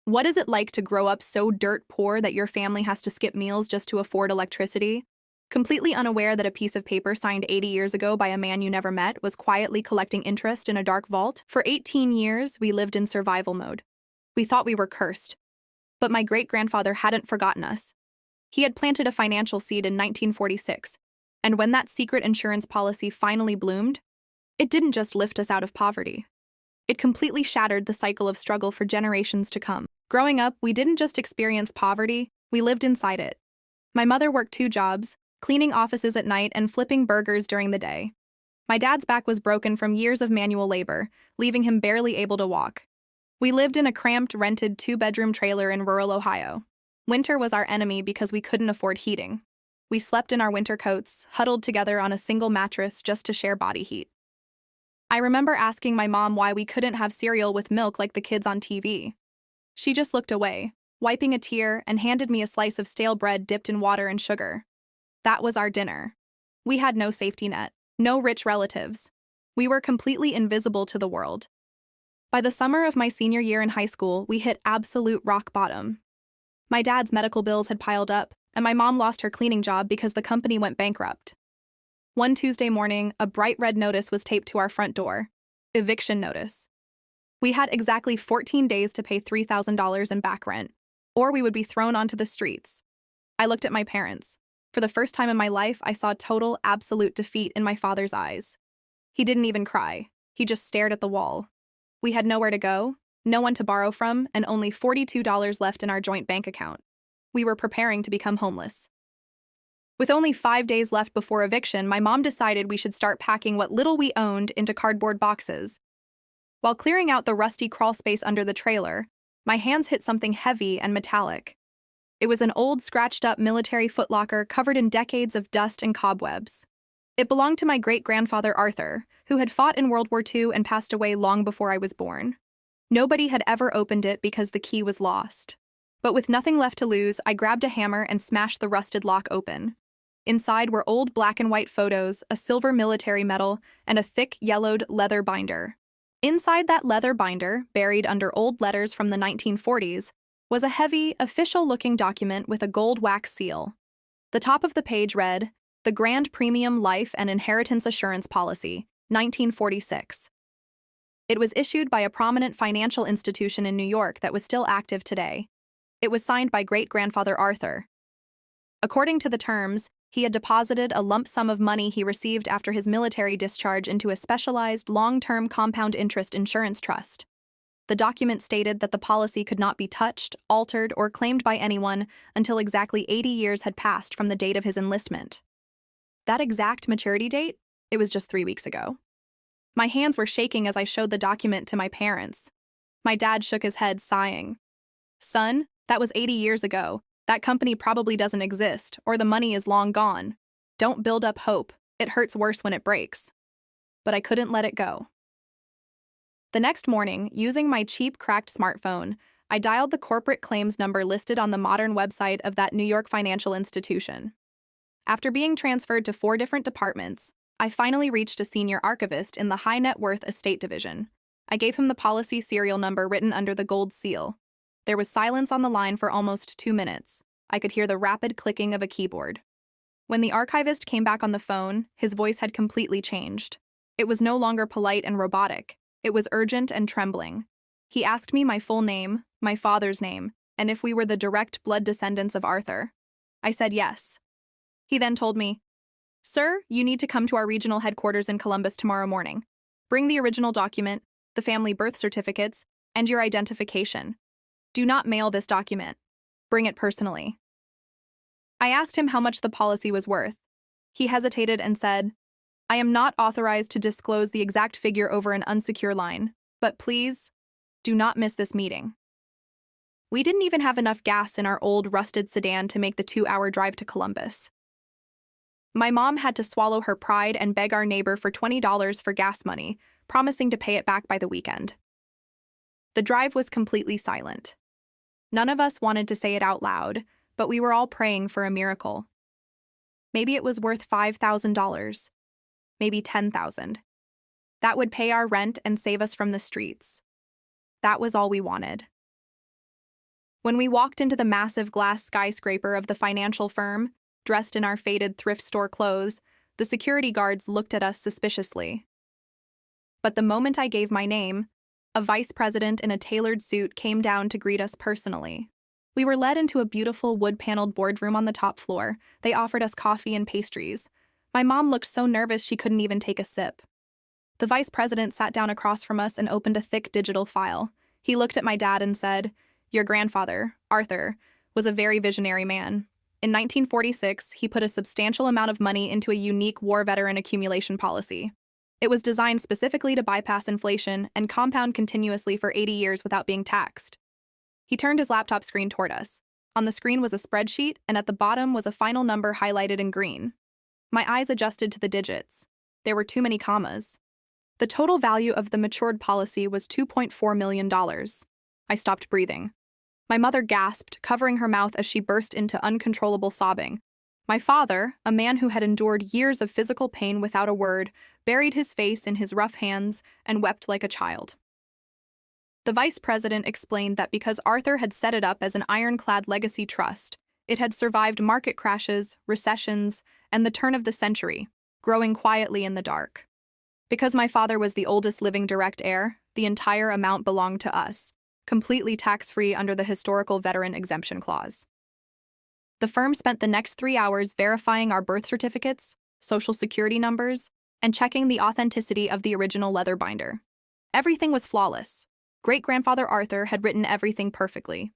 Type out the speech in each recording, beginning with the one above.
What is it like to grow up so dirt poor that your family has to skip meals just to afford electricity? Completely unaware that a piece of paper signed 80 years ago by a man you never met was quietly collecting interest in a dark vault, for 18 years we lived in survival mode. We thought we were cursed. But my great-grandfather hadn't forgotten us. He had planted a financial seed in 1946, and when that secret insurance policy finally bloomed, it didn't just lift us out of poverty. It completely shattered the cycle of struggle for generations to come. Growing up, we didn't just experience poverty, we lived inside it. My mother worked 2 jobs, cleaning offices at night and flipping burgers during the day. My dad's back was broken from years of manual labor, leaving him barely able to walk. We lived in a cramped, rented 2-bedroom trailer in rural Ohio. Winter was our enemy because we couldn't afford heating. We slept in our winter coats, huddled together on a single mattress just to share body heat. I remember asking my mom why we couldn't have cereal with milk like the kids on TV. She just looked away, wiping a tear, and handed me a slice of stale bread dipped in water and sugar. That was our dinner. We had no safety net, no rich relatives. We were completely invisible to the world. By the summer of my senior year in high school, we hit absolute rock bottom. My dad's medical bills had piled up, and my mom lost her cleaning job because the company went bankrupt. One Tuesday morning, a bright red notice was taped to our front door. Eviction notice. We had exactly 14 days to pay $3,000 in back rent, or we would be thrown onto the streets. I looked at my parents. For the first time in my life, I saw total, absolute defeat in my father's eyes. He didn't even cry. He just stared at the wall. We had nowhere to go, no one to borrow from, and only $42 left in our joint bank account. We were preparing to become homeless. With only 5 days left before eviction, my mom decided we should start packing what little we owned into cardboard boxes. While clearing out the rusty crawl space under the trailer, my hands hit something heavy and metallic. It was an old, scratched-up military footlocker covered in decades of dust and cobwebs. It belonged to my great-grandfather Arthur, who had fought in World War II and passed away long before I was born. Nobody had ever opened it because the key was lost. But with nothing left to lose, I grabbed a hammer and smashed the rusted lock open. Inside were old black and white photos, a silver military medal, and a thick, yellowed leather binder. Inside that leather binder, buried under old letters from the 1940s, was a heavy, official-looking document with a gold wax seal. The top of the page read, "The Grand Premium Life and Inheritance Assurance Policy, 1946. It was issued by a prominent financial institution in New York that was still active today. It was signed by great-grandfather Arthur. According to the terms, he had deposited a lump sum of money he received after his military discharge into a specialized long-term compound interest insurance trust. The document stated that the policy could not be touched, altered, or claimed by anyone until exactly 80 years had passed from the date of his enlistment. That exact maturity date? It was just 3 weeks ago. My hands were shaking as I showed the document to my parents. My dad shook his head, sighing. "Son, that was 80 years ago. That company probably doesn't exist, or the money is long gone. Don't build up hope. It hurts worse when it breaks." But I couldn't let it go. The next morning, using my cheap, cracked smartphone, I dialed the corporate claims number listed on the modern website of that New York financial institution. After being transferred to 4 different departments, I finally reached a senior archivist in the high net worth estate division. I gave him the policy serial number written under the gold seal. There was silence on the line for almost 2 minutes. I could hear the rapid clicking of a keyboard. When the archivist came back on the phone, his voice had completely changed. It was no longer polite and robotic. It was urgent and trembling. He asked me my full name, my father's name, and if we were the direct blood descendants of Arthur. I said yes. He then told me, "Sir, you need to come to our regional headquarters in Columbus tomorrow morning. Bring the original document, the family birth certificates, and your identification. Do not mail this document. Bring it personally." I asked him how much the policy was worth. He hesitated and said, "I am not authorized to disclose the exact figure over an unsecure line, but please, do not miss this meeting." We didn't even have enough gas in our old, rusted sedan to make the 2-hour drive to Columbus. My mom had to swallow her pride and beg our neighbor for $20 for gas money, promising to pay it back by the weekend. The drive was completely silent. None of us wanted to say it out loud, but we were all praying for a miracle. Maybe it was worth $5,000. Maybe $10,000. That would pay our rent and save us from the streets. That was all we wanted. When we walked into the massive glass skyscraper of the financial firm, dressed in our faded thrift store clothes, the security guards looked at us suspiciously. But the moment I gave my name, a vice president in a tailored suit came down to greet us personally. We were led into a beautiful wood-paneled boardroom on the top floor. They offered us coffee and pastries. My mom looked so nervous she couldn't even take a sip. The vice president sat down across from us and opened a thick digital file. He looked at my dad and said, "Your grandfather, Arthur, was a very visionary man. In 1946, he put a substantial amount of money into a unique war veteran accumulation policy. It was designed specifically to bypass inflation and compound continuously for 80 years without being taxed." He turned his laptop screen toward us. On the screen was a spreadsheet, and at the bottom was a final number highlighted in green. My eyes adjusted to the digits. There were too many commas. The total value of the matured policy was $2.4 million. I stopped breathing. My mother gasped, covering her mouth as she burst into uncontrollable sobbing. My father, a man who had endured years of physical pain without a word, buried his face in his rough hands and wept like a child. The vice president explained that because Arthur had set it up as an ironclad legacy trust, it had survived market crashes, recessions, and the turn of the century, growing quietly in the dark. Because my father was the oldest living direct heir, the entire amount belonged to us, completely tax-free under the historical veteran exemption clause. The firm spent the next 3 hours verifying our birth certificates, social security numbers, and checking the authenticity of the original leather binder. Everything was flawless. Great-grandfather Arthur had written everything perfectly.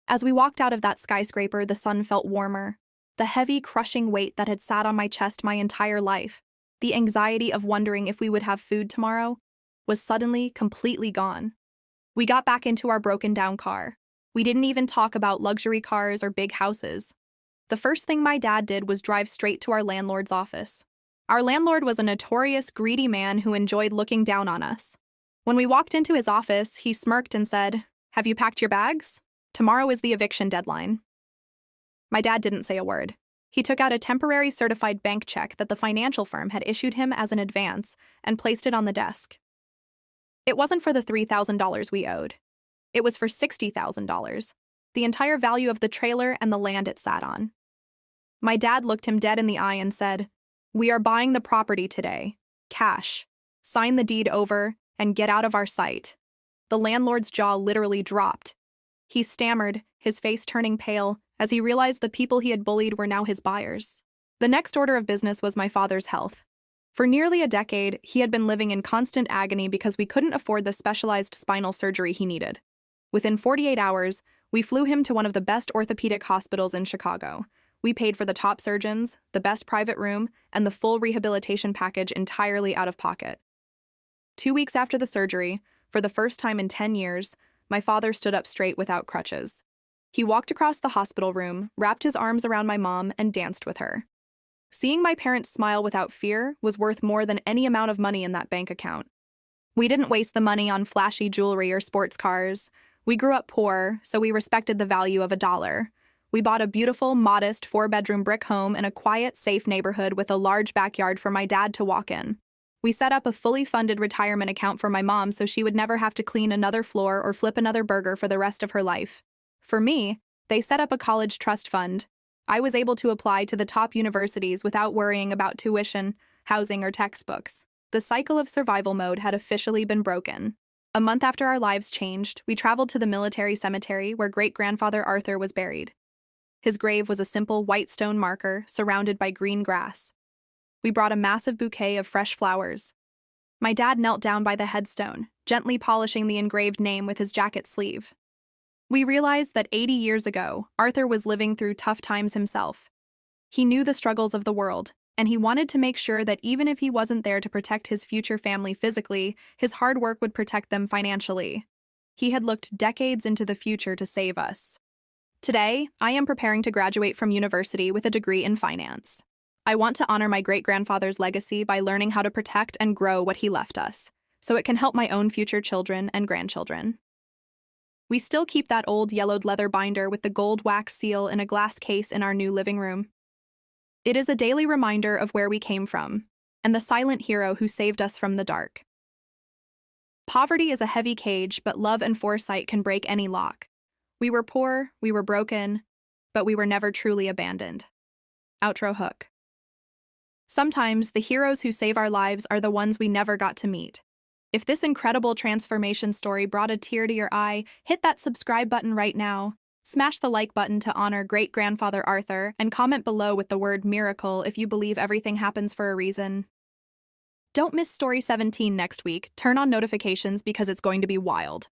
As we walked out of that skyscraper, the sun felt warmer. The heavy, crushing weight that had sat on my chest my entire life, the anxiety of wondering if we would have food tomorrow, was suddenly completely gone. We got back into our broken-down car. We didn't even talk about luxury cars or big houses. The first thing my dad did was drive straight to our landlord's office. Our landlord was a notorious, greedy man who enjoyed looking down on us. When we walked into his office, he smirked and said, "Have you packed your bags? Tomorrow is the eviction deadline." My dad didn't say a word. He took out a temporary certified bank check that the financial firm had issued him as an advance and placed it on the desk. It wasn't for the $3,000 we owed. It was for $60,000, the entire value of the trailer and the land it sat on. My dad looked him dead in the eye and said, "We are buying the property today. Cash. Sign the deed over and get out of our sight." The landlord's jaw literally dropped. He stammered, his face turning pale, as he realized the people he had bullied were now his buyers. The next order of business was my father's health. For nearly a decade, he had been living in constant agony because we couldn't afford the specialized spinal surgery he needed. Within 48 hours, we flew him to one of the best orthopedic hospitals in Chicago. We paid for the top surgeons, the best private room, and the full rehabilitation package entirely out of pocket. 2 weeks after the surgery, for the first time in 10 years, my father stood up straight without crutches. He walked across the hospital room, wrapped his arms around my mom, and danced with her. Seeing my parents smile without fear was worth more than any amount of money in that bank account. We didn't waste the money on flashy jewelry or sports cars. We grew up poor, so we respected the value of $1. We bought a beautiful, modest 4-bedroom brick home in a quiet, safe neighborhood with a large backyard for my dad to walk in. We set up a fully funded retirement account for my mom so she would never have to clean another floor or flip another burger for the rest of her life. For me, they set up a college trust fund. I was able to apply to the top universities without worrying about tuition, housing, or textbooks. The cycle of survival mode had officially been broken. A month after our lives changed, we traveled to the military cemetery where great-grandfather Arthur was buried. His grave was a simple white stone marker surrounded by green grass. We brought a massive bouquet of fresh flowers. My dad knelt down by the headstone, gently polishing the engraved name with his jacket sleeve. We realized that 80 years ago, Arthur was living through tough times himself. He knew the struggles of the world, and he wanted to make sure that even if he wasn't there to protect his future family physically, his hard work would protect them financially. He had looked decades into the future to save us. Today, I am preparing to graduate from university with a degree in finance. I want to honor my great-grandfather's legacy by learning how to protect and grow what he left us, so it can help my own future children and grandchildren. We still keep that old yellowed leather binder with the gold wax seal in a glass case in our new living room. It is a daily reminder of where we came from, and the silent hero who saved us from the dark. Poverty is a heavy cage, but love and foresight can break any lock. We were poor, we were broken, but we were never truly abandoned. Outro hook. Sometimes the heroes who save our lives are the ones we never got to meet. If this incredible transformation story brought a tear to your eye, hit that subscribe button right now. Smash the like button to honor great-grandfather Arthur, and comment below with the word miracle if you believe everything happens for a reason. Don't miss Story 17 next week. Turn on notifications because it's going to be wild.